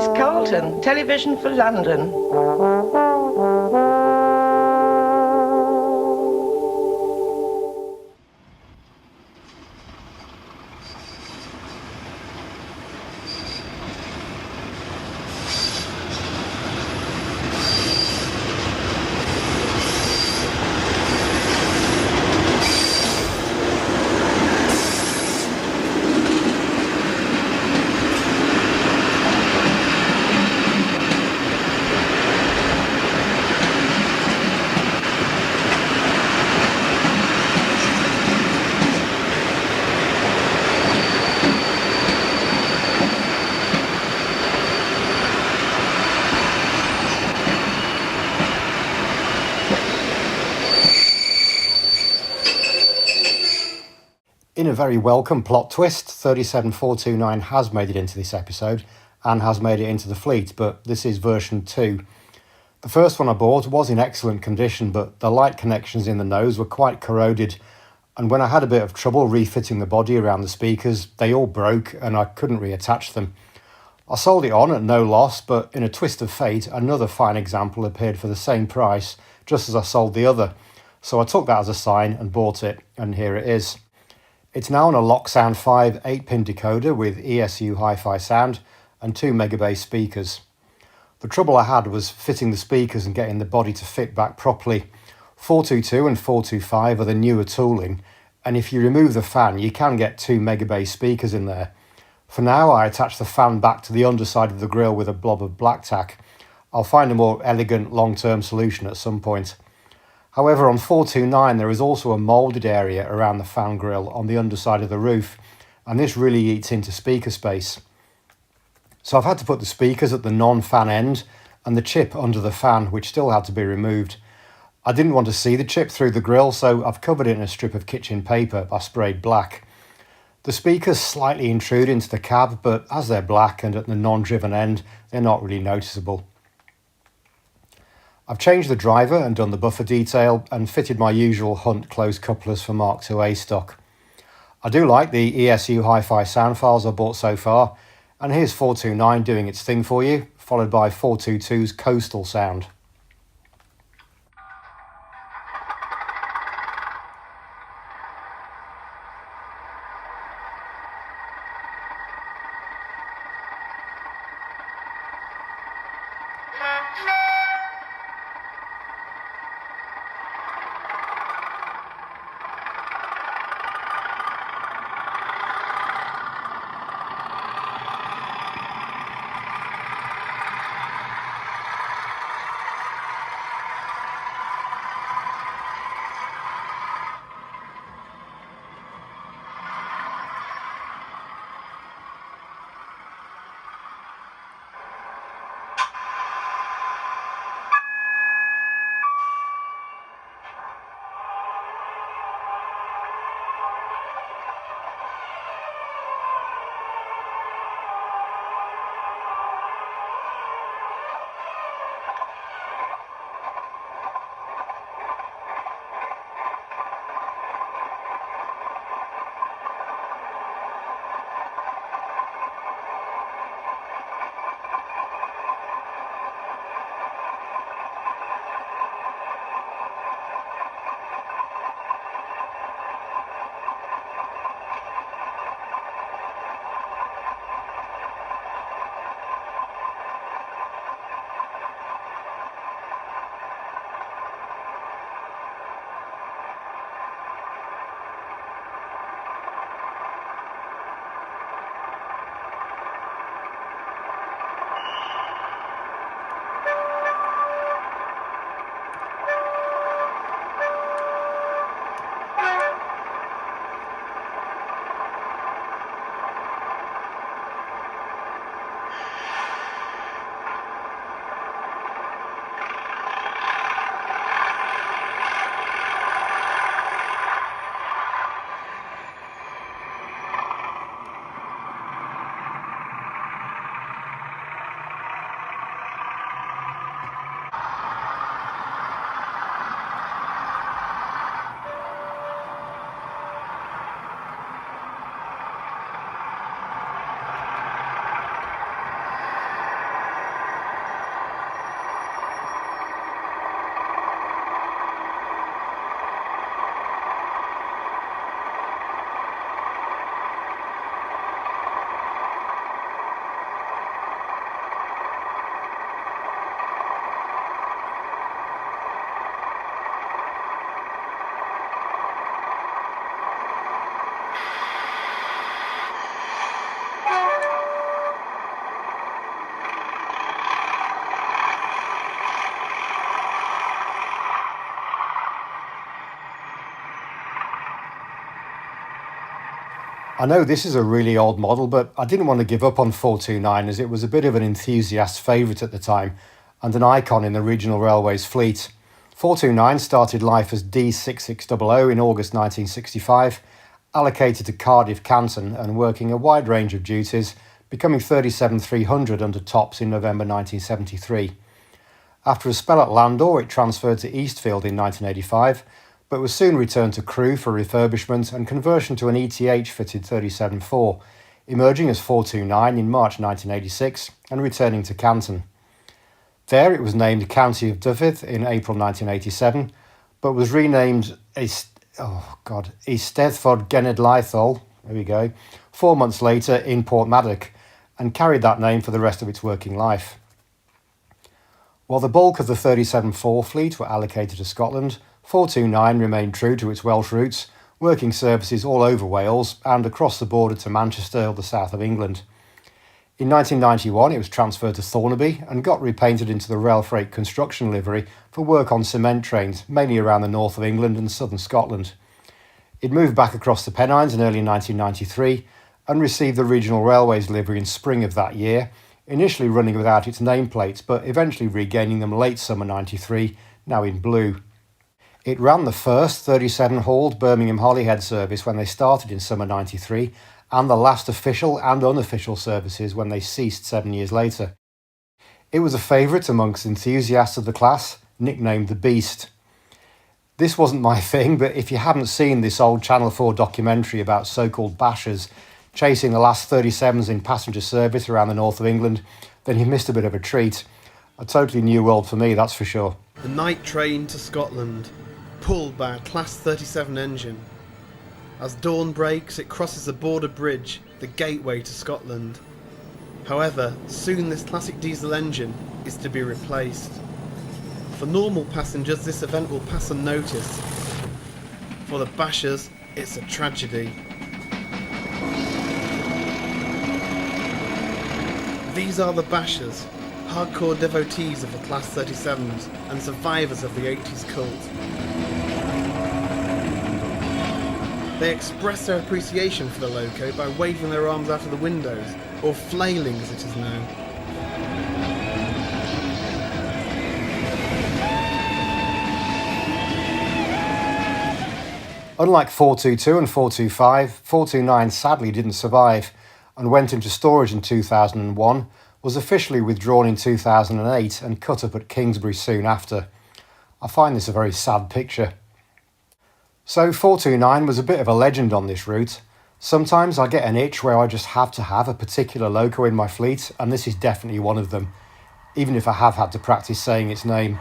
is Carlton, television for London. In a very welcome plot twist, 37429 has made it into this episode and has made it into the fleet, but this is version 2. The first one I bought was in excellent condition, but the light connections in the nose were quite corroded, and when I had a bit of trouble refitting the body around the speakers, they all broke and I couldn't reattach them. I sold it on at no loss, but in a twist of fate, another fine example appeared for the same price, just as I sold the other. So I took that as a sign and bought it, and here it is. It's now on a Locksound 5 8-pin decoder with ESU Hi-Fi sound and 2 megabass speakers. The trouble I had was fitting the speakers and getting the body to fit back properly. 422 and 425 are the newer tooling, and if you remove the fan you can get 2 megabass speakers in there. For now I attach the fan back to the underside of the grille with a blob of black tack. I'll find a more elegant long-term solution at some point. However, on 429 there is also a moulded area around the fan grille on the underside of the roof, and this really eats into speaker space. So I've had to put the speakers at the non-fan end and the chip under the fan, which still had to be removed. I didn't want to see the chip through the grille, so I've covered it in a strip of kitchen paper I sprayed black. The speakers slightly intrude into the cab, but as they're black and at the non-driven end, they're not really noticeable. I've changed the driver and done the buffer detail and fitted my usual Hunt closed couplers for Mark IIA stock. I do like the ESU Hi-Fi sound files I've bought so far, and here's 429 doing its thing for you, followed by 422's Coastal sound. I know this is a really old model, but I didn't want to give up on 429 as it was a bit of an enthusiast favourite at the time and an icon in the regional railways fleet. 429 started life as D6600 in August 1965, allocated to Cardiff Canton and working a wide range of duties, becoming 37300 under tops in November 1973. After a spell at Landor, it transferred to Eastfield in 1985, but was soon returned to Crewe for refurbishment and conversion to an ETH-fitted 37.4, emerging as 429 in March 1986 and returning to Canton. There it was named County of Dyfed in April 1987, but was renamed Eisteddfod Genedlaethol, 4 months later in Portmaddock, and carried that name for the rest of its working life. While the bulk of the 37.4 fleet were allocated to Scotland, 429 remained true to its Welsh roots, working services all over Wales and across the border to Manchester or the south of England. In 1991 it was transferred to Thornaby and got repainted into the rail freight construction livery for work on cement trains, mainly around the north of England and southern Scotland. It moved back across the Pennines in early 1993 and received the regional railways livery in spring of that year, initially running without its nameplates but eventually regaining them late summer 93, now in blue. It ran the first 37-hauled Birmingham Holyhead service when they started in summer 93 and the last official and unofficial services when they ceased 7 years later. It was a favourite amongst enthusiasts of the class, nicknamed the Beast. This wasn't my thing, but if you haven't seen this old Channel 4 documentary about so-called bashers chasing the last 37s in passenger service around the north of England, then you've missed a bit of a treat. A totally new world for me, that's for sure. The night train to Scotland, pulled by a Class 37 engine. As dawn breaks, it crosses the border bridge, the gateway to Scotland. However, soon this classic diesel engine is to be replaced. For normal passengers, this event will pass unnoticed. For the bashers, it's a tragedy. These are the bashers, hardcore devotees of the Class 37s and survivors of the 80s cult. They express their appreciation for the loco by waving their arms out of the windows, or flailing as it is known. Unlike 422 and 425, 429 sadly didn't survive and went into storage in 2001, was officially withdrawn in 2008 and cut up at Kingsbury soon after. I find this a very sad picture. So 429 was a bit of a legend on this route. Sometimes I get an itch where I just have to have a particular loco in my fleet, and this is definitely one of them, even if I have had to practice saying its name.